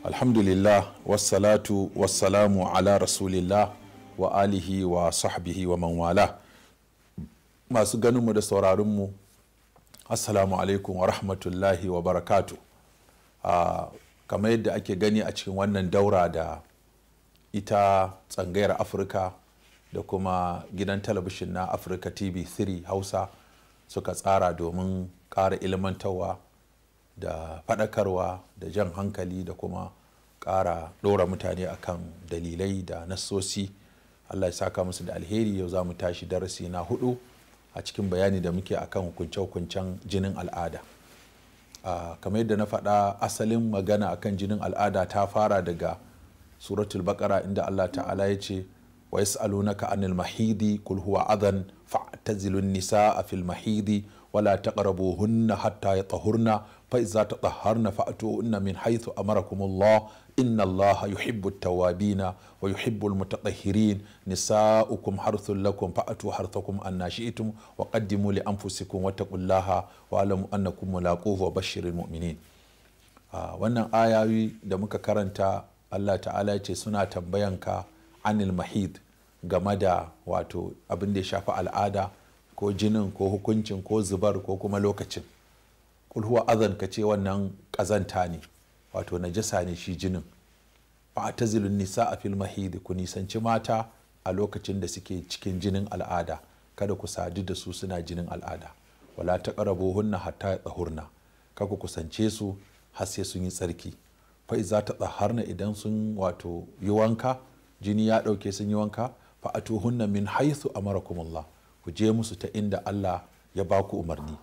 Alhamdulillah wassalatu wassalamu ala rasulillah wa alihi wa sahbihi wa man wala. Masu ganinmu da sauraronmu, assalamu alaikum wa rahmatullahi wa barakatu. Kamar yadda ake gani a cikin wannan daura da ita Tsangayar Afirka da kuma gidan talabishin na Africa TV 3 Hausa suka tsara domin ƙara ilmantarwa da faɗakarwa da jan hankali da kuma ƙara ɗora mutane akan dalilai da nassosi. Allah ya saka musu da alheri. Yau za mu tashi darasi na 4 a cikin bayani da muke akan hukunce-hukuncen jinin al'ada. Kamar yadda na faɗa, asalin magana akan jinin al'ada ta fara daga suratul baqara inda Allah ta'ala ya ce wa yas'alunaka anil mahidi qul huwa adhan fa'tazilun nisaa fil mahidi wala taqrabuhunna hatta yatahurna fa iza tatahharna fa'tuhunna min haythu amarakumullah inna allaha yuhibbu at-tawwabina wa yuhibbu al-mutatahhirin nisaukum harthun lakum fa'tu harthakum anna shi'tum wa qaddimu li anfusikum wattaqullaha wa alamu annakum mulaquhu wa bashshiril mu'minin. Wannan ayoyi da muka karanta, Allah ta'ala ya ce suna tambayanka anil mahid, game da wato abin da ya shafi al'ada ko jinin ko hukuncin ko zubar ko kuma lokacin. Kul huwa adhan, ka ce wannan kazanta ne, wato najasa ne shi jinin. Fa'tazilun nisaa fil mahid, ku nisanci mata a lokacin da suke cikin jinin al'ada, kada ku sadu da su suna jinin al'ada. Wala taqrabuhunna hatta yatahurna, kada ku kusance su har sai sun yi tsarki. Fa iza tatahharna, idan sun wato yi wanka, jini ya dauke sun yi wanka, fa'atuhunna min haythu amarakumullah, ku je musu ta inda Allah ya ba ku umarni.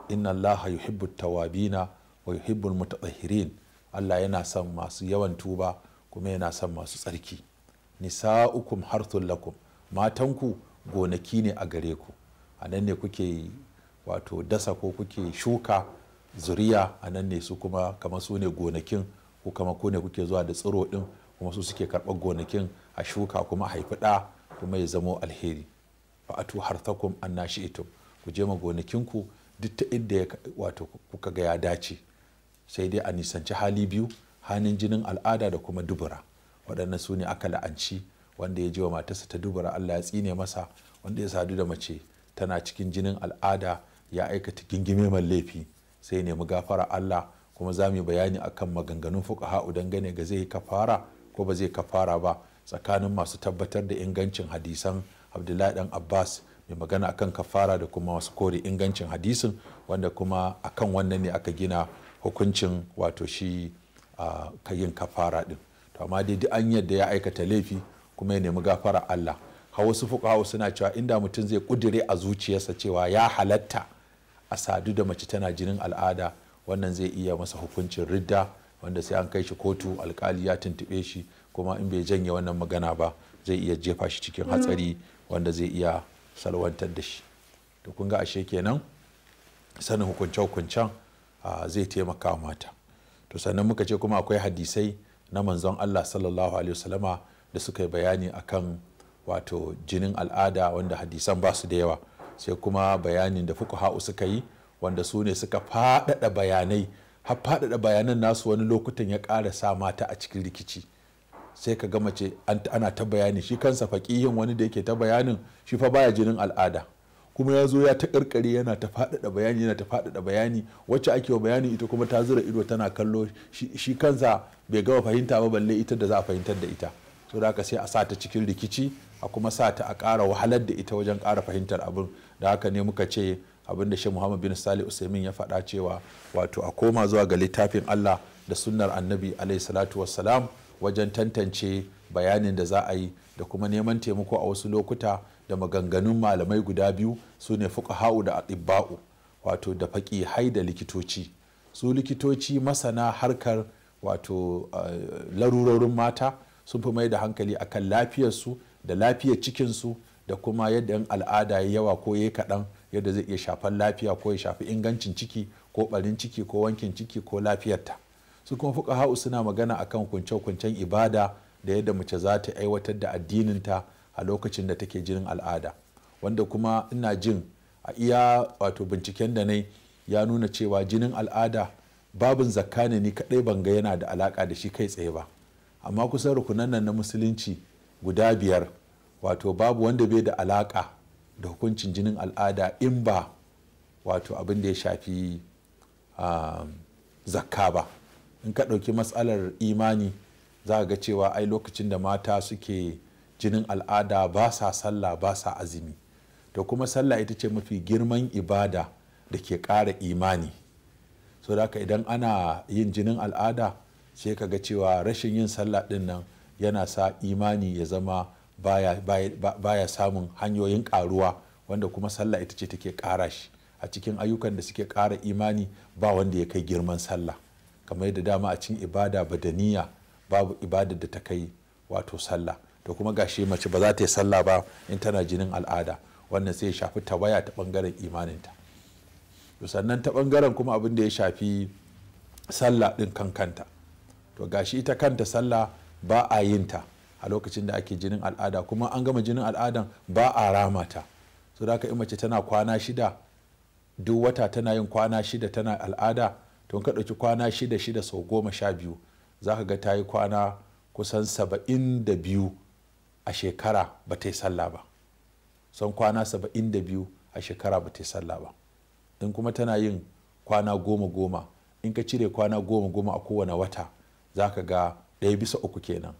Inna allaha yuhibbu tawabina wa yuhibbu mutatahhirin, Allah yana son masu yawan tuba kuma yana son masu tsarki. Nisa'ukum harthul lakum, matanku gonaki ne a gare ku, a nan ne kuke wato dasa ko kuke shuka zuriya, a nan ne su kuma kamar su ne gonakin, ko kama ku ne kuke zuwa da tsiro din, kuma su suke karɓar gonakin a shuka kuma a haifi ɗa kuma ya zamo alheri. Fa'atu harthakum anna shi'tum, ku je ma gonakinku duk ta inda wato kuka ga ya dace, sai dai a nisanci hali biyu, hannun jinin al'ada da kuma dubura. Waɗannan su ne aka la'anci. Wanda ya ji wa matarsa ta dubura, Allah ya tsine masa. Wanda ya sadu da mace tana cikin jinin al'ada ya aikata gingime mai laifi, sai ya nemi gafara Allah. Kuma za mu yi bayani akan maganganun fuqaha dangane ga zai yi kafara ko ba zai kafara ba, tsakanin masu tabbatar da ingancin hadisan Abdullahi dan Abbas mai magana akan kafara da kuma masu kore ingancin hadisin, wanda kuma akan wannan ne aka gina hukuncin wato shi yin kafara din. To amma dai duk an yadda ya aikata laifi kuma ya nemi gafara Allah. Har wasu fuqaha suna cewa inda mutum zai kudire a zuciyarsa cewa ya halatta a sadu da mace tana jinin al'ada, wannan zai iya masa hukuncin ridda, wanda sai an kai shi kotu, alkali ya tuntube shi, kuma in bai janye wannan magana ba zai iya jefa shi cikin hatsari wanda zai iya salwantar da shi. To kun ga ashe kenan sanin hukunce-hukuncen zai taimaka wa mata. To sannan muka ce kuma akwai hadisai na manzon Allah sallallahu alaihi wasallama da suka yi bayani akan wato jinin al'ada, wanda hadisan ba su da yawa, sai kuma bayanin da fuqaha suka yi, wanda su ne suka faɗaɗa bayanai. Har faɗaɗa bayanan nasu wani lokutan ya ƙara sa mata a cikin rikici. Sai ka ga mace ana ta bayani, shi kansa faƙihin wani da yake ta bayanin shi fa baya jinin al'ada, kuma ya zo ya ta ƙarƙare yana ta faɗaɗa bayani, wacce ake wa bayani ita kuma ta zura ido tana kallo, shi kansa bai gama fahimta ba, balle ita da za a fahimtar da ita. So da haka sai a sa ta cikin rikici, a kuma sa ta a ƙara wahalar da ita wajen ƙara fahimtar abin. Da haka ne muka ce abin da Sheikh Muhammad bin Salih Usaimin ya faɗa cewa wato a koma zuwa ga littafin Allah da sunnar Annabi alaihi salatu wassalam wajen tantance bayanin da za a yi, da kuma neman taimako a wasu lokuta da maganganun malamai guda biyu, su ne fuqaha'u da atibba'u, wato da faqihai da likitoci. Su likitoci masana harkar wato larurorin mata sun fi mai da hankali akan lafiyarsu da lafiyar cikinsu, da kuma yadda in al'ada ya yawa ko ya kaɗan, yadda zai iya shafar lafiya ko ya shafi ingancin ciki ko ɓarin ciki ko wankin ciki ko lafiyarta. Su kuma fuqaha'u suna magana akan hukunce-hukuncen ibada da yadda mace za ta aiwatar da addininta a lokacin da take jinin al'ada, wanda kuma ina jin a iya wato binciken da nai ya nuna cewa jinin al'ada babin zakka ne ni kadai ban ga yana da alaka da shi kai tsaye ba, amma kusan rukunan nan na musulunci guda 5 wato babu wanda bai da alaka da hukuncin jinin al'ada in ba wato abin da ya shafi zakka ba. In ka ɗauki matsalar imani za ga cewa ai lokacin da mata suke jinin al'ada ba sa sallah ba sa azumi, to kuma sallah ita ce mafi girman ibada da ke ƙara imani. So da idan ana yin jinin al'ada sai ka ga cewa rashin yin sallah ɗin nan yana sa imani ya zama baya samun hanyoyin ƙaruwa, wanda kuma sallah ita ce take ƙara shi. A cikin ayyukan da suke ƙara imani ba wanda ya kai girman sallah, kamar yadda dama a cikin ibada badaniya babu ibadar da ta kai wato sallah. To kuma gashi mace ba za ta yi sallah ba in tana jinin al'ada, wannan sai ya shafi tawaya ta bangaren imaninta. To sannan ta bangaren kuma abin da ya shafi sallah din kanta, to gashi ita kanta sallah ba a yin ta a lokacin da ake jinin al'ada, kuma an gama jinin al'adan ba a rama ta. So da in mace tana kwana 6 duk wata tana yin kwana 6 tana al'ada, to ka ɗauki kwana 6 sau 12 za ka ga ta yi kwana kusan 72 a shekara ba ta yi sallah ba. Son kwana 72 a shekara ba ta yi sallah ba. In kuma tana yin kwana 10 in ka cire kwana 10 a kowane wata za ka ga 1/3 kenan.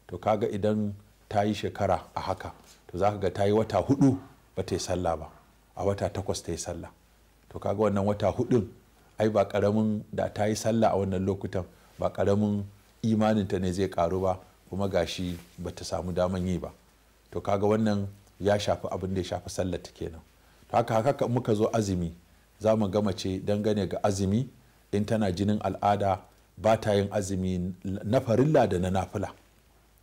To kaga idan ta yi shekara a haka, to za ka ga ta yi wata 4 ba ta yi sallah ba, a wata 8 ta yi sallah. To kaga wannan wata 4 ai ba karamin, da ta yi sallah a wannan lokutan ba karamin imaninta ne zai karu ba, kuma gashi ba ta samu daman yi ba. To kaga wannan ya shafi abin da ya shafi sallar ta kenan. Haka muka zo azumi za mu ga mace dangane ga azumi in tana jinin al'ada ba ta yin azumi na farilla da na nafila,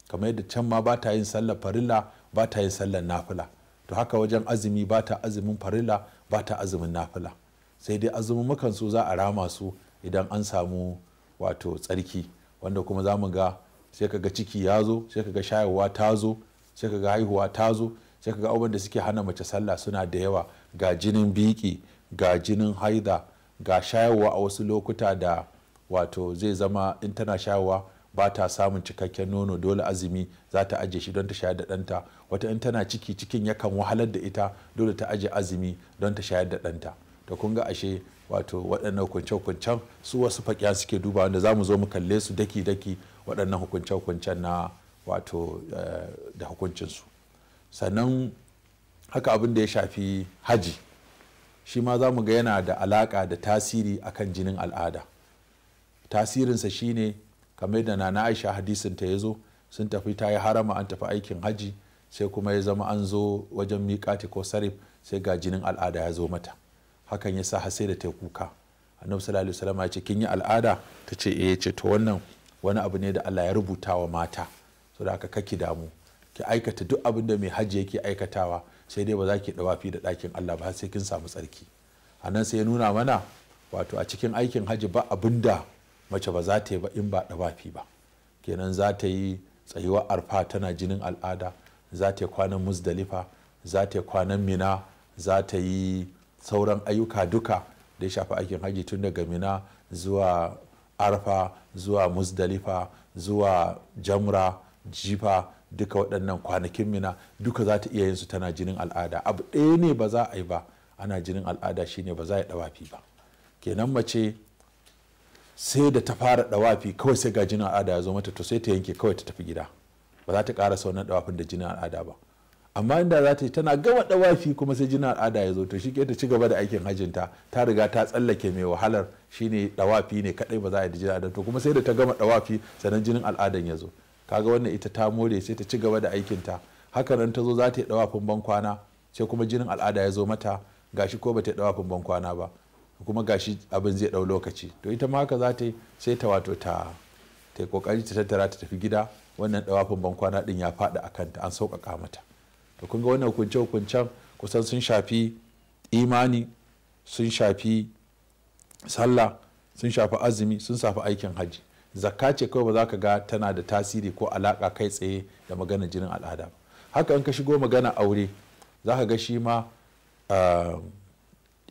kamar yadda can ma ba ta yin sallar farilla ba ta yin sallar nafila. To haka wajen azumi ba ta azumin farilla ba ta azumin nafila, sai dai azumin mukan su za a rama su idan an samu wato tsarki, wanda kuma za mu ga sai kaga ciki ya zo, sai kaga shayarwa ta zo, sai kaga haihuwa ta zo, sai kaga abubuwan da suke hana mace sallah suna da yawa, ga jinin biki, ga jinin haida, ga shayarwa a wasu lokuta da wato zai zama in tana shayarwa ba ta samun cikakken nono, dole azumi za ta aje shi don ta shayar da ɗanta. Wata in tana cikin yakan wahalar da ita, dole ta aje azumi don ta shayar da ɗanta. To kun ga ashe wato waɗannan hukunce-hukuncen su wasu faƙiya suke duba, wanda za mu zo mu kalle su daki-daki waɗannan hukunce-hukuncen na wato da hukuncinsu. Sannan haka abin da ya shafi haji, shi ma za mu ga yana da alaƙa da tasiri akan jinin al'ada. Tasirinsa shine kamar da na Aisha hadisin ta ya zo, sun tafi ta yi harama an tafi aikin haji, sai kuma ya zama an zo wajen miƙati ko sarif sai ga jinin al'ada ya zo mata. Hakan ya sa har sai da ta kuka. Annabi sallallahu alaihi wasallam ya ce kin yi al'ada? Ta ce eh. Ce to wannan wani abu ne da Allah ya rubuta wa mata, so da haka kaki damu, ki aikata duk abin da mai hajji yake aikatawa, sai dai ba za ki dawafi da ɗakin Allah ba har sai kin samu tsarki. A nan sai ya nuna mana wato a cikin aikin hajji ba abin da mace ba za ta yi ba in ba dawafi ba. Kenan za ta yi tsayuwar arfa tana jinin al'ada, za ta yi kwanan muzdalifa, za ta yi kwanan mina, za ta yi sauran ayyuka duka da ya shafi aikin hajji, tun daga mina zuwa arfa zuwa muzdalifa zuwa jamra jifa, duka waɗannan kwanakin mina duka za ta iya yin su tana jinin al'ada. Abu ɗaya ne ba za a yi ba ana jinin al'ada, shine ba za a yi dawafi ba. Kenan mace sai da ta fara dawafi kawai sai ga jinin al'ada ya zo mata, to sai ta yanke kawai ta tafi gida, ba za ta ƙara wannan dawafin da jinin al'ada ba. Amma inda za ta yi tana gama dawafi kuma sai jinin al'ada ya zo, to shi ke ta ci gaba da aikin hajjinta, ta riga ta tsallake mai wahalar shine dawafi ne kadai ba za a yi da jinin al'ada. To kuma sai da ta gama dawafi sannan jinin al'adan ya zo, kaga wannan ita ta more sai ta ci gaba da aikinta. Haka nan ta zo za ta yi dawafin ban kwana, sai kuma jinin al'ada ya zo mata, gashi ko ba ta yi dawafin ban kwana ba, kuma gashi abin zai dau lokaci. To ita ma haka za ta yi, sai ta wato ta yi kokari ta tattara ta tafi gida, wannan dawafin ban kwana din ya faɗi a kanta, an sauƙaƙa mata. To kun ga wannan hukunce-hukuncen kusan sun shafi imani, sun shafi sallah, sun shafi azumi, sun shafi aikin hajji. Zakka ce kawai ba za ka ga tana da tasiri ko alaƙa kai tsaye da maganar jinin al'ada ba. Haka in ka shigo magana aure, za ka ga shi ma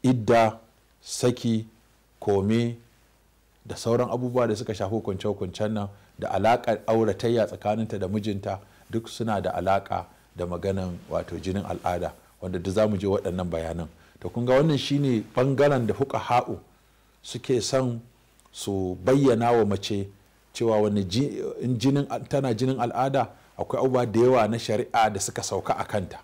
idda, saki, kome, da sauran abubuwa da suka shafi hukunce-hukuncen nan da alaƙar auratayya tsakaninta da mijinta duk suna da alaƙa da maganan wato jinin al'ada, wanda duk za mu je waɗannan bayanan. To kun ga wannan shine ɓangaren da fuqaha'u suke son su bayyana wa mace cewa wani tana jinin al'ada akwai abubuwa da yawa na shari'a da suka sauka a kanta,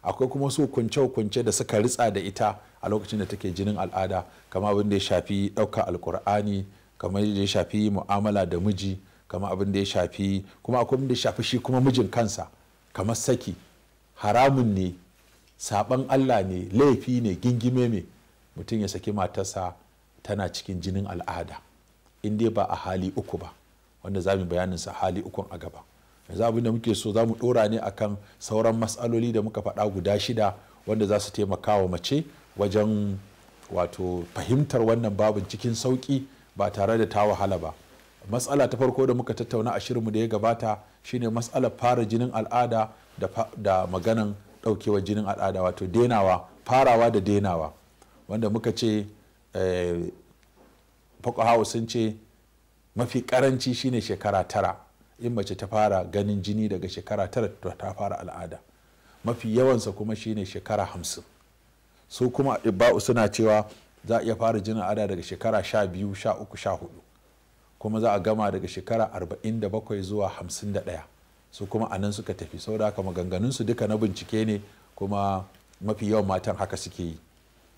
akwai kuma su hukunce-hukunce da suka ritsa da ita a lokacin da take jinin al'ada, kamar abin da ya shafi ɗauka alkur'ani, kamar da ya shafi mu'amala da miji, kamar abin da ya shafi kuma akwai abin da ya shafi shi kuma mijin kansa, kamar saki haramun ne, saban Allah ne, laifi ne, gingime ne mutum ya saki matarsa tana cikin jinin al'ada in dai ba a hali uku ba, wanda za mu bayanin sa hali ukun a gaba. Yanzu abin da muke so za mu dora ne akan sauran matsaloli da muka faɗa guda 6 wanda za su taimaka wa mace wajen wato fahimtar wannan babin cikin sauki ba tare da ta wahala ba. Matsala ta farko da muka tattauna a shirinmu da ya gabata shine matsalar fara jinin al'ada da maganan ɗaukewar jinin al'ada, wato denawa, farawa da denawa, wanda muka ce fuqaha sun ce mafi karanci shine shekara 9 in mace ta fara ganin jini daga shekara 9 ta fara al'ada, mafi yawansa kuma shine shekara 50. su kuma ibba'u suna cewa za a iya fara jinin al'ada daga shekara 12, 13, 14 kuma za a gama daga shekara 47 zuwa 51. su kuma anan suka tafi, saboda haka maganganunsu duka na bincike ne kuma mafi yawan matan haka suke yi.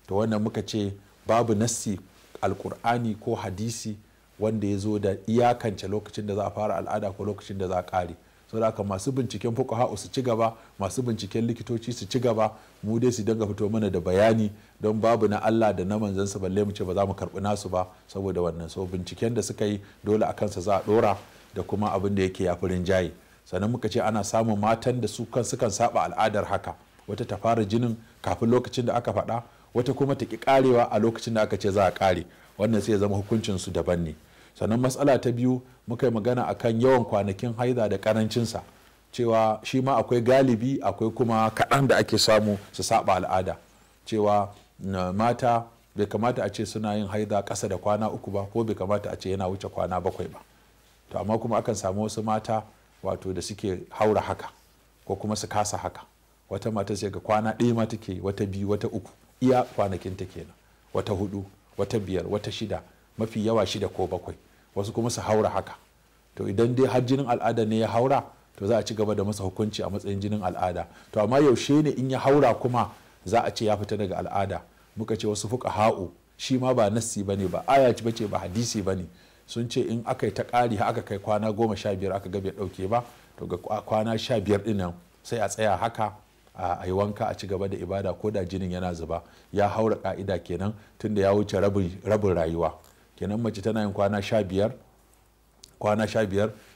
To wannan muka ce babu nassi alkur'ani ko hadisi wanda ya zo da iyakance lokacin da za a fara al'ada ko lokacin da za a kare. saboda haka masu binciken fuqaha su ci gaba, masu binciken likitoci su ci gaba, mu dai su dinga fito mana da bayani, don babu na Allah da na manzansa balle mu ce ba za mu karbi nasu ba saboda wannan. So binciken da suka yi dole a kansa za a dora da kuma abin da yake yafi rinjaye. Sannan muka ce ana samun matan da su sukan saba al'adar haka, wata ta fara jinin kafin lokacin da aka faɗa, wata kuma ta ki karewa a lokacin da aka ce za a kare. wannan sai ya zama hukuncin su daban ne. Sannan matsala ta biyu muka yi magana akan yawan kwanakin haida da karancinsa, cewa shi ma akwai galibi akwai kuma kaɗan da ake samu su saba al'ada, cewa mata bai kamata a ce suna yin haida ƙasa da kwana 3 ba, ko bai kamata a ce yana wuce kwana 7 ba. To amma kuma akan samu wasu mata wato da suke haura haka ko kuma su kasa haka. Wata mata sai ga kwana 1 ma take, wata 2, wata 3, iya kwanakin ta kenan, wata 4, wata 5, wata 6, mafi yawa 6 ko 7, wasu kuma su haura haka. To idan dai har jinin al'ada ne ya haura, to za a ci gaba da masa hukunci a matsayin jinin al'ada. To amma yaushe ne in ya haura kuma za a ce ya fita daga al'ada? Muka ce wasu fuqaha'u, shi ma ba nassi bane, ba aya bace, ba hadisi bane, sun ce in aka yi ta ƙari aka kai kwana 15 aka ga bai ɗauke ba, to ga kwana 15 ɗin nan sai a tsaya haka a yi wanka a ci gaba da ibada ko da jinin yana zuba. Ya haura ka'ida kenan, tunda ya wuce rabin rayuwa. Kenan mace tana yin kwana 15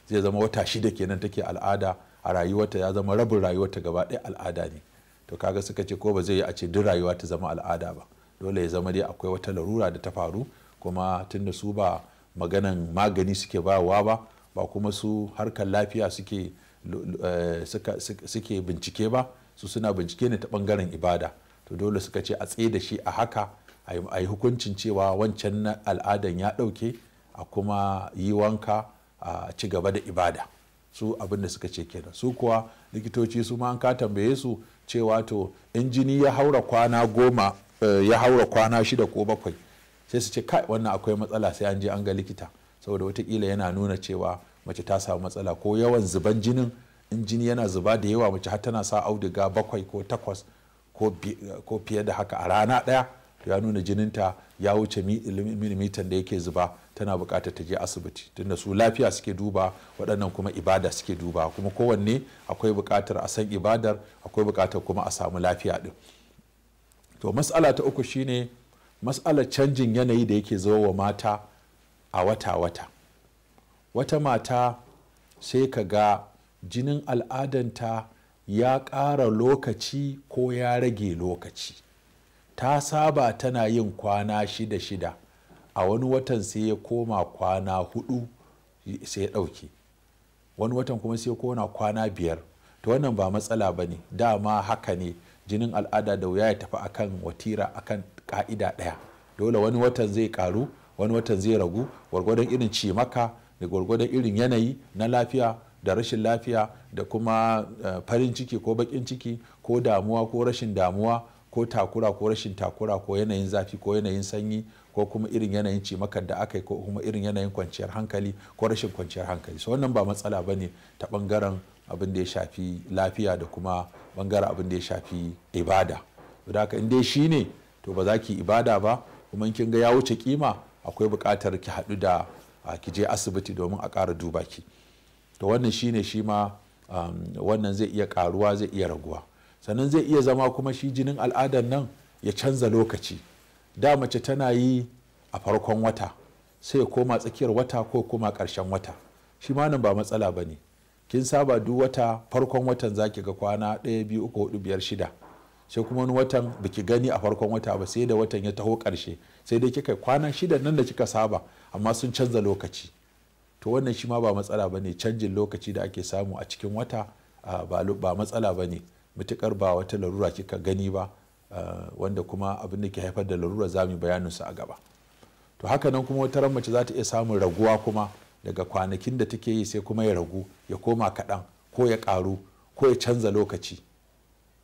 zai zama wata 6 kenan take al'ada a rayuwarta, ya zama rabin rayuwarta gaba ɗaya al'ada ne. To kaga suka ce ko ba zai yi a ce duk rayuwa ta zama al'ada ba, dole ya zama dai akwai wata larura da ta faru. Kuma tunda su ba maganan magani suke bayarwa ba kuma su harkar lafiya suke bincike ba, su suna bincike ne ta bangaren ibada. To dole suka ce a tsaye da shi a haka, a yi hukuncin cewa wancan al'adan ya ɗauke, a kuma yi wanka a ci gaba da ibada. Su abin da suka ce kenan. Su kuwa likitoci su ma an ka tambaye su cewa to in jini ya haura kwana 10, ya haura kwana 6 ko 7, sai su ce kai wannan akwai matsala, sai an je an ga likita, saboda watakila yana nuna cewa mace ta samu matsala. Ko yawan zuban jinin, in jini yana zuba da yawa, mace har tana sa auduga 7 ko 8 ko fiye da haka a rana ɗaya, to ya nuna jininta ya wuce milimitan da yake zuba, tana buƙatar ta je asibiti. Tunda su lafiya suke duba, waɗannan kuma ibada suke duba, kuma kowanne akwai buƙatar a san ibadar, akwai buƙatar kuma a samu lafiya ɗin. To mas'ala ta uku shine mas'alar canjin yanayi da yake zo wa mata a wata-wata. Wata mata sai ka ga jinin al'adanta ya ƙara lokaci ko ya rage lokaci. Ta saba tana yin kwana 6, a wani watan sai ya koma kwana 4 sai ya ɗauke, wani watan kuma sai ya koma kwana 5. To wannan ba matsala ba ne, dama haka ne jinin al'ada da wuya ya tafi akan watira, akan ka'ida ɗaya. Dole wani watan zai karu, wani watan zai ragu gwargwadon irin cimaka da gwargwadon irin yanayi na lafiya da rashin lafiya da kuma farin ciki ko bakin ciki ko damuwa ko rashin damuwa ko takura ko rashin takura ko yanayin zafi ko yanayin sanyi ko kuma irin yanayin cimakar da aka yi ko kuma irin yanayin kwanciyar hankali ko rashin kwanciyar hankali. So wannan ba matsala ba ne ta bangaren abin da ya shafi lafiya da kuma bangaren abin da ya shafi ibada. Da haka in dai shi ne to ba za ki ibada ba, kuma in kin ga ya wuce kima akwai buƙatar ki haɗu da ki je asibiti domin a ƙara duba ki. To wannan shine shi ma wannan zai iya ƙaruwa zai iya raguwa. Sannan zai iya zama kuma shi jinin al'adar nan ya canza lokaci. Da mace tana yi a farkon wata sai ya koma tsakiyar wata ko koma ƙarshen wata, shi ma nan ba matsala ba ne. Kin saba duk wata farkon watan zaki ga kwana 1 2 3 4 5 6, sai kuma wani watan biki gani a farkon wata ba sai da watan ya taho ƙarshe, sai dai kika kwana 6 nan da kika saba amma sun canza lokaci. To wannan shi ma ba matsala ba ne. Canjin lokaci da ake samu a cikin wata ba matsala ba ne, mutukar ba wata larura kika gani ba, wanda kuma abin da ke haifar da larura za mu bayanin su a gaba. To haka nan kuma wata ran mace za ta iya samun raguwa kuma daga kwanakin da take yi sai kuma ya ragu ya koma kaɗan ko ya ƙaru ko ya canza lokaci.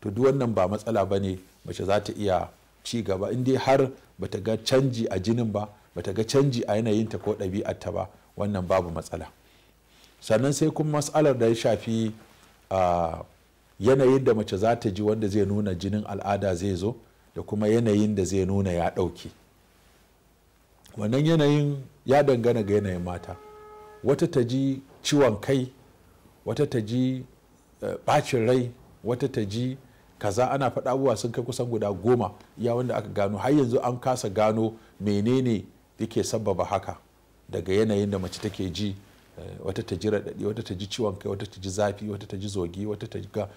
To duk wannan ba matsala ba ne, mace za ta iya ci gaba in dai har bata ga canji a jinin ba, bata ga canji a yanayinta ko ɗabi'arta ba, wannan babu matsala. Sannan sai kuma matsalar da ya shafi yanayin da mace za ta ji wanda zai nuna jinin al'ada zai zo da kuma yanayin da zai nuna ya ɗauke. Wannan yanayin ya dangana ga yanayin mata. Wata ta ji ciwon kai, wata ta ji ɓacin rai, wata ta ji kaza. Ana faɗa abubuwa sun kai kusan guda 10 iya wanda aka gano. Har yanzu an kasa gano menene yake sabbaba haka daga yanayin da mace take ji. Wata ta ji raɗaɗi, wata ta ji ciwon kai, wata ta ji zafi, wata ta ji zogi, wata ta ga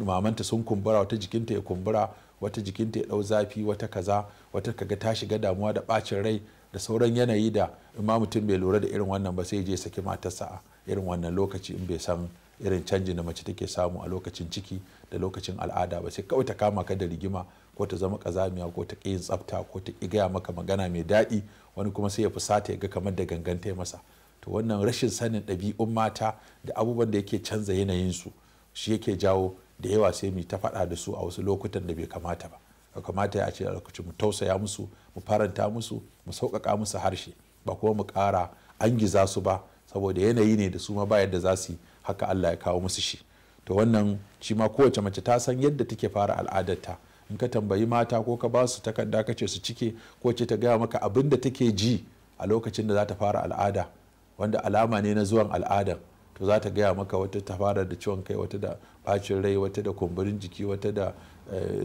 mamanta sun kumbura, wata jikinta ya kumbura, wata jikinta ya ɗau zafi, wata kaza, wata kaga ta shiga damuwa da ɓacin rai da sauran yanayi da in ma mutum bai lura da irin wannan ba sai je saki matarsa a irin wannan lokaci in bai san irin canjin da mace take samu a lokacin ciki da lokacin al'ada ba, sai kawai ta kama ka da rigima ko ta zama kazamiya ko ta ƙi yin tsafta ko ta ƙi gaya maka magana mai daɗi. Wani kuma sai ya fusata ya ga kamar da ganganta ya masa. To wannan rashin sanin ɗabi'un mata da abubuwan da yake canza yanayinsu shi yake jawo da yawa sai mu ta faɗa da su a wasu lokutan da bai kamata ba. Kamata ya ce a lokacin mu tausaya musu, mu faranta musu, mu sauƙaƙa musu harshe, ba kuma mu ƙara angiza su ba, saboda yanayi ne da su ma ba yadda za su yi, haka Allah ya kawo musu shi. To wannan shi ma kowace mace ta san yadda take fara al'adarta. In ka tambayi mata ko ka ba su takarda ka ce su cike, ko ce ta gaya maka abin da take ji a lokacin da za ta fara al'ada, wanda alama ne na zuwan al'adar, to za ta gaya maka wata ta fara da ciwon kai, wata da bacin rai, wata da kumburin jiki, wata da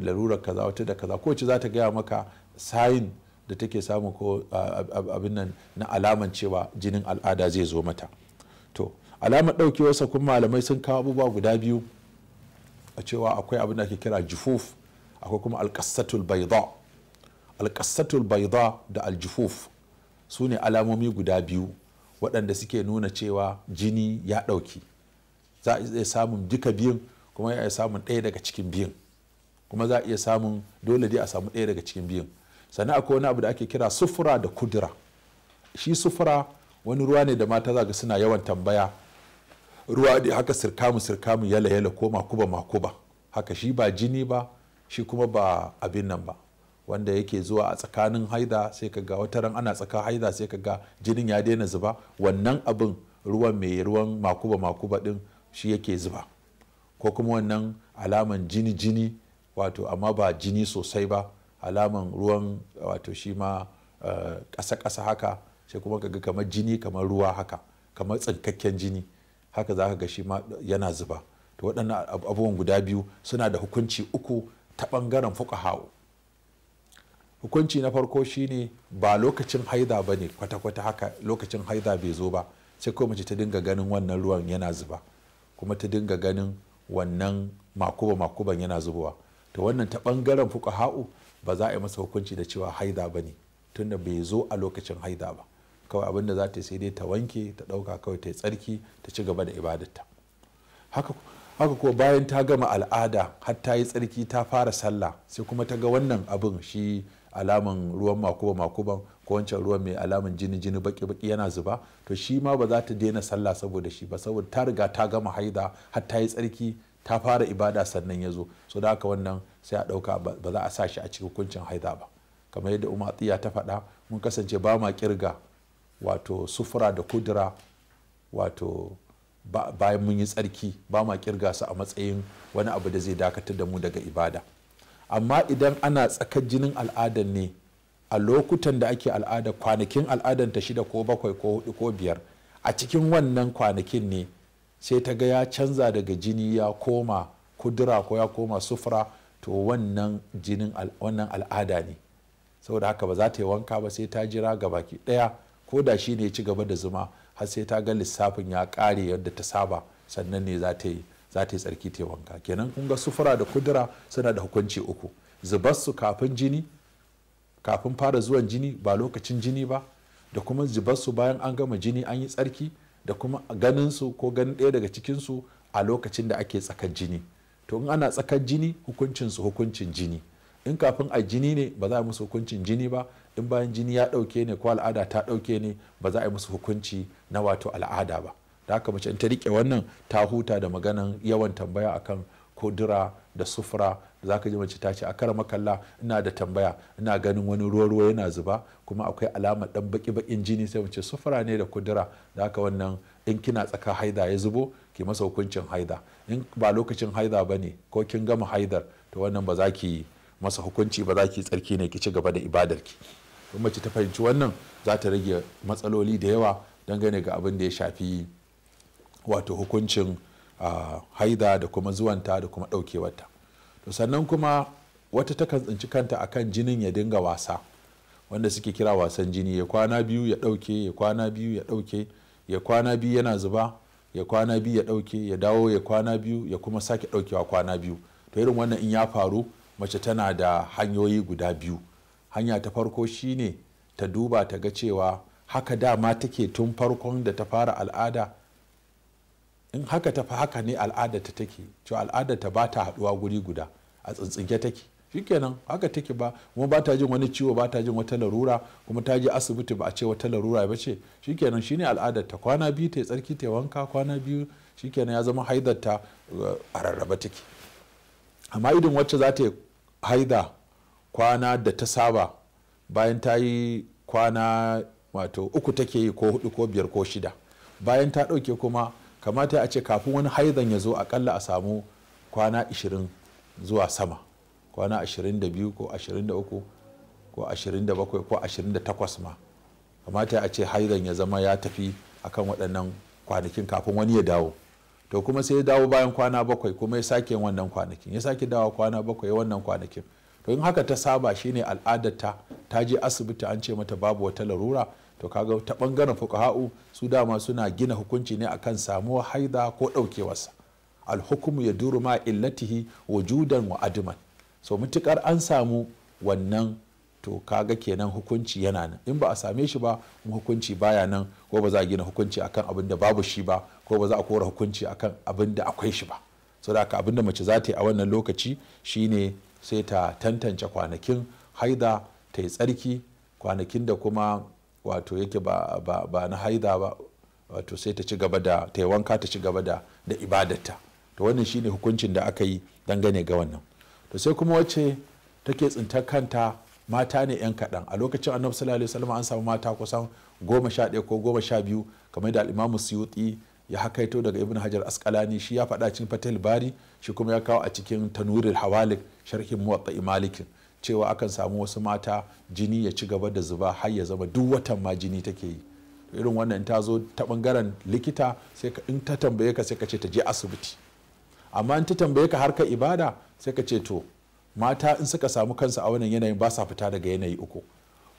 larurar kaza, wata da kaza. Kowace za ta gaya maka sayin da take samu ko abin nan na alaman cewa jinin al'ada zai zo mata. To alamar ɗaukewarsa kuma malamai sun kawo abubuwa guda biyu a cewa akwai abin da ake kira jufuf, akwai kuma alƙassatul baida. Alƙassatul baida da aljufuf su ne alamomi guda biyu waɗanda suke nuna cewa jini ya ɗauki. Za a iya samun duka biyun, kuma ya iya samun ɗaya daga cikin biyun, kuma za a iya samun dole dai a samu ɗaya daga cikin biyun. Sannan akwai wani abu da ake kira sufura da kudura. Shi sufura wani ruwa ne da mata za ga suna yawan tambaya, ruwa da haka sirkamu yala yala ko makuba haka. Shi ba jini ba, shi kuma ba abin nan ba, wanda yake zuwa a tsakanin haida. Sai ka ga wata ran ana tsaka haida sai ka ga jinin ya daina zuba, wannan abin ruwan mai ruwan makuba din shi yake zuba. Ko kuma wannan alaman jini wato amma ba jini sosai ba, alaman ruwan wato shi ma ƙasa haka, sai kuma kaga kamar jini kamar ruwa haka, kamar tsinkakken jini haka za ka ga shi ma yana zuba. To waɗannan abubuwan guda biyu suna da hukunci 3 ta ɓangaren fuqaha'u. Hukunci na farko shine ba lokacin haida ba ne kwata-kwata, haka lokacin haida bai zo ba sai ko mace ta dinga ganin wannan ruwan yana zuba, kuma ta dinga ganin wannan makuban yana zubowa. To wannan ta ɓangaren fuqaha'u ba za a yi masa hukunci da cewa haida ba ne, tunda bai zo a lokacin haida ba. Kawai abin da za ta yi sai dai ta wanke, ta ɗauka kawai ta yi tsarki, ta ci gaba da ibadarta. Haka ko bayan ta gama al'ada har ta yi tsarki ta fara sallah, sai kuma ta ga wannan abin shi alaman ruwan makuban ko wancan ruwan mai alaman jini baki yana zuba, to shi ma ba za ta daina sallah saboda shi ba, saboda ta riga ta gama haida har ta yi tsarki ta fara ibada sannan ya zo. So da haka wannan sai a ɗauka ba za a sa shi a cikin hukuncin haida ba. Kamar yadda Umatiya ta faɗa, mun kasance ba ma kirga wato sufura da kudura wato bayan mun yi tsarki, ba ma kirga su a matsayin wani abu da zai dakatar da mu daga ibada. Amma idan ana tsakar jinin al'adar ne, a lokutan da ake al'ada, kwanakin al'adar ta 6 ko 7 ko 4 ko 5, a cikin wannan kwanakin ne sai ta ga ya canza daga jini ya koma kudura ko ya koma sufura, to wannan jinin wannan al'ada ne. Saboda haka ba za ta yi wanka ba sai ta jira gabaki daya, ko da shi ne ya ci gaba da zuma har sai ta ga lissafin ya kare yadda ta saba, sannan ne za ta yi tsarki ta wanka. Kenan kun ga sufura da kudura suna da hukunci uku: zubar su kafin jini, kafin fara zuwan jini ba lokacin jini ba, da kuma zubar su bayan an gama jini an yi tsarki, da kuma ganin su ko ganin ɗaya daga cikin su a lokacin da ake tsakar jini. To in ana tsakar jini hukuncin su hukuncin jini, in kafin a jini ne ba za a musu hukuncin jini ba, in bayan jini ya ɗauke ne ko al'ada ta ɗauke ne ba za a yi musu hukunci na wato al'ada ba. Da haka mace in ta rike wannan ta huta da maganan yawan tambaya akan kudura da sufura. Da za ka ji mace ta ce a kara makalla ina da tambaya, ina ganin wani ruwa yana zuba kuma akwai alamar dan baki-bakin jini, sai mace sufura ne da kudura. Da haka wannan in kina tsaka haida ya zubo ki masa hukuncin haida. In ba lokacin haida ba ne ko kin gama haidar, to wannan ba za ki masa hukunci ba, za ki tsarki ne ki ci gaba da ibadarki. Kuma mace ta fahimci wannan za ta rage matsaloli da yawa dangane ga abin da ya shafi wato hukuncin haida da kuma zuwanta da kuma ɗaukewarta. To sannan kuma wata takan tsinci kanta akan jinin ya dinga wasa, wanda suke kira wasan jini, ya kwana biyu ya ɗauke, ya kwana biyu ya ɗauke, ya kwana biyu yana zuba, ya kwana biyu ya ɗauke, ya dawo ya kwana biyu ya kuma sake ɗaukewa kwana biyu. To irin wannan in ya faru, mace tana da hanyoyi guda biyu. Hanya ta farko shine ta duba ta ga cewa haka dama take tun farkon da ta fara al'ada. In haka ta haka ne al'ada ta take, cewa al'ada ta ba ta haduwa guri guda, a tsintsinke take, shikenan haka take, ba kuma ba ta jin wani ciwo, ba ta jin wata larura, kuma ta je asibiti ba a ce wata larura ba ce, shikenan shine al'adar ta. Kwana biyu ta tsarki ta wanka, kwana biyu shikenan ya zama haidar ta a rarraba take. Amma idan wacce za ta yi haida kwana da ta saba, bayan ta yi kwana wato 3 take yi ko 4 ko 5 ko 6, bayan ta ɗauke kuma kamata a ce kafin wani haidan ya zo akalla a samu kwana 20 zuwa sama, kwana 22 ko 23 ko 27 ko 28 ma, kamata a ce haidan ya zama ya tafi akan waɗannan kwanakin kafin wani ya dawo. To kuma sai ya dawo bayan kwana 7 kuma ya sake yin wannan kwanakin, ya sake dawo kwana 7 ya wannan kwanakin. To in haka ta saba shine al'adarta, ta je asibiti an ce mata babu wata larura, to kaga ta bangaren fuqaha'u su dama suna gina hukunci ne akan samuwar haida ko daukewarsa. Al-hukmu yaduru ma illatihi wujudan wa adman. So mutukar an samu wannan, to kaga kenan hukunci yana nan. In ba a same shi ba, hukunci baya nan, ko ba za a gina hukunci akan abin da babu shi ba, ko ba za a kora hukunci akan abin da akwai shi ba. Saboda haka abin da mace za ta yi a wannan lokaci shine sai ta tantance kwanakin haida, ta yi tsarki, kwanakin da kuma wato yake ba na haida ba, wato sai ta ci gaba da ta yi wanka, ta ci gaba da ibadarta. To wannan shine hukuncin da aka yi dangane ga wannan. To sai kuma wacce take tsintar kanta, mata ne yan kaɗan. A lokacin annabi sallallahu alaihi wasallam an samu mata kusan 11 ko 12, kamar da al-Imam Suyuti ya hakaito daga Ibn Hajar Asqalani, shi ya faɗa cikin Fathul Bari, shi kuma ya kawo a cikin Tanwirul Hawalik sharhin Muwatta Malik, cewa akan samu wasu mata jini ya ci gaba da zuba har ya zama duk watan ma jini take yi. Irin wannan ta zo ta bangaren likita, sai in ta tambaye ka sai ka ce ta je asibiti. Amma in ta tambaye ka harkar ibada sai ka ce to mata in suka samu kansu a wannan yanayin ba sa fita daga yanayi uku.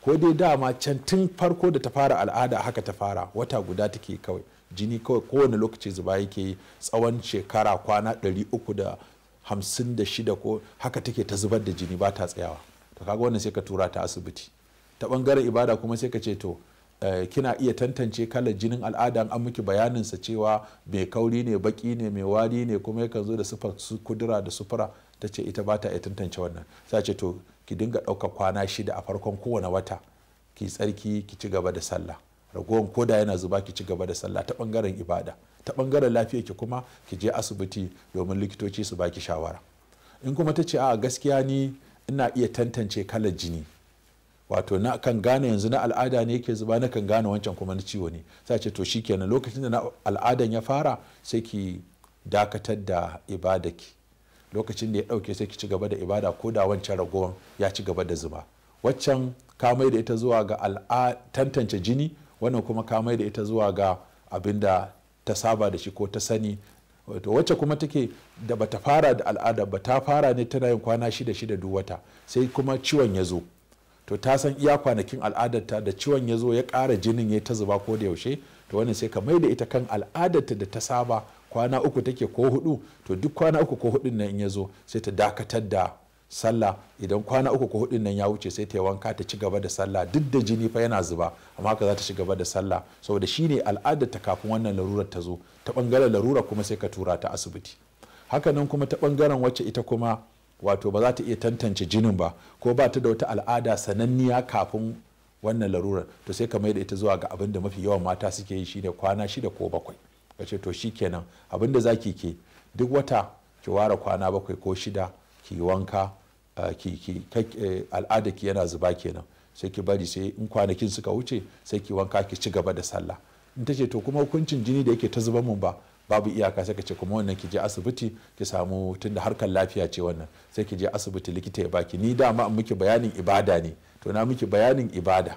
Ko dai dama can tun farko da ta fara al'ada haka ta fara, wata guda take kawai jini kawai kowane lokaci zuba yake yi tsawon shekara kwana 356 ko haka take ta zubar da jini ba ta tsayawa. To kaga wannan sai ka tura ta asibiti. Ta bangaren ibada kuma sai ka ce to kina iya tantance kalar jinin al'ada, an miki bayanin sa cewa mai kauri ne, baki ne, mai wari ne, kuma yakan zo da sifar kudura da sufura. Ta ce ita ba ta iya tantance wannan, sai ce to ki dinga ɗaukar kwana 6 a farkon kowane wata ki tsarki ki ci gaba da sallah, ragowar koda yana zuba ki ci gaba da sallah ta bangaren ibada. Ta bangaren lafiya ki kuma ki je asibiti domin likitoci su baki shawara. In kuma ta ce a gaskiya ni ina iya tantance kalar jini, wato na kan gane yanzu na al'ada ne yake zuba, na kan gane wancan kuma na ciwo ne, sai ce to shikenan lokacin da na al'adan ya fara sai ki dakatar da ibadaki, lokacin da ya dauke sai ki ci gaba da ibada ko da wancan ragowar ya ci gaba da zuba. Waccan ka mai da ita zuwa ga tantance jini, wannan kuma ka mai da ita zuwa ga abin da ta saba da shi ko ta sani. Wato wacce kuma take da bata fara da al'ada ba, ta fara ne tana yin kwana 6 duk wata, sai kuma ciwon ya zo, to ta san iya kwanakin al'adarta da ciwon ya zo ya ƙara jinin ya ta zuba ko da yaushe, to wannan sai ka mai da ita kan al'adarta da ta saba kwana 3 take ko 4, to duk kwana 3 ko 4 nan in ya zo sai ta dakatar da sallah. Idan kwana 3 ko 4 nan ya wuce sai ta yi wanka ta ci gaba da sallah, duk da jini fa yana zuba amma haka za ta ci gaba da sallah, saboda shine al'adarta kafin wannan larurar ta zo. Ta bangaren larura kuma sai ka tura ta asibiti. Hakanan kuma ta bangaren wacce ita kuma wato ba za ta iya tantance jinin ba, ko ba ta da wata al'ada sananniya kafin wannan larurar, to sai ka mai da ita zuwa ga abin da mafi yawan mata suke yi, shine kwana 6 ko 7. ka ce to shikenan abin da zaki ke duk wata ki ware kwana 7 ko 6 ki wanka, al'ada ki yana zuba kenan, sai ki bari sai in kwanakin suka wuce sai ki wanka ki ci gaba da sallah. In ta ce to kuma hukuncin jini da yake ta zuba mun babu iyaka, sai ka ce kuma wannan ki je asibiti ki samu, tunda harkar lafiya ce wannan, sai ki je asibiti likita ya baki. Ni dama an miki bayanin ibada ne, to na miki bayanin ibada,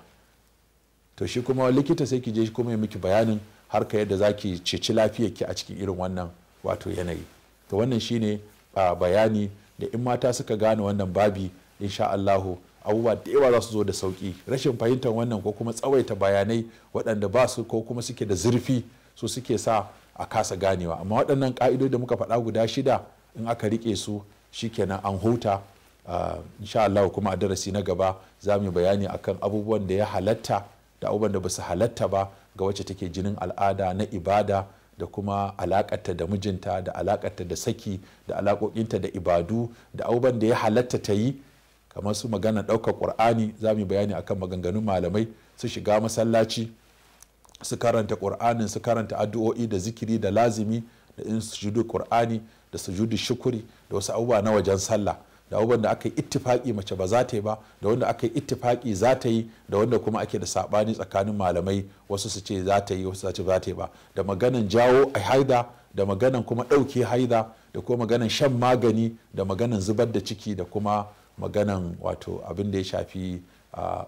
to shi kuma likita sai ki je kuma ya miki bayanin harka yadda zaki ceci lafiyarki a cikin irin wannan wato yanayi. To wannan shine bayani da in mata suka gane wannan babi, insha Allahu abubuwa da yawa za su zo da sauki. Rashin fahimtar wannan ko kuma tsawaita bayanai waɗanda ba su ko kuma suke da zurfi su suke sa a kasa ganewa, amma waɗannan ƙa'idodi da muka faɗa guda 6 in aka rike su shikenan an huta. Insha Allah kuma a darasi na gaba za mu bayani akan abubuwan da ya halatta da abubuwan da ba su halatta ba ga wacce take jinin al'ada na ibada, da kuma alakarta da mijinta, da alakarta da saki, da alakokinta da ibadu, da abubuwan da ya halatta ta yi, kamar su magana ɗaukar ƙur'ani. za mu bayani akan maganganun malamai, su shiga masallaci su karanta ƙur'anin, su karanta addu'o'i da zikiri da lazimi, da in sujudu ƙur'ani da sujudu shukuri, da wasu abubuwa na wajen sallah, da abubuwan da aka yi ittifaki mace ba za ta yi ba, da wanda aka yi ittifaki za ta yi, da wanda kuma ake da sabani tsakanin malamai, wasu su ce za ta yi, wasu su ce ba ta yi ba, da maganan jawo a haida, da maganan kuma ɗauke haida, da kuma maganan shan magani, da maganan zubar da ciki, da kuma maganan wato abin da ya shafi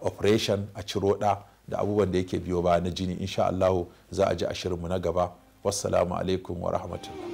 operation a ciro ɗa, da abubuwan da yake biyo ba na jini. Insha Allah za a ji a shirinmu na gaba. Wassalamu alaikum wa rahmatullah.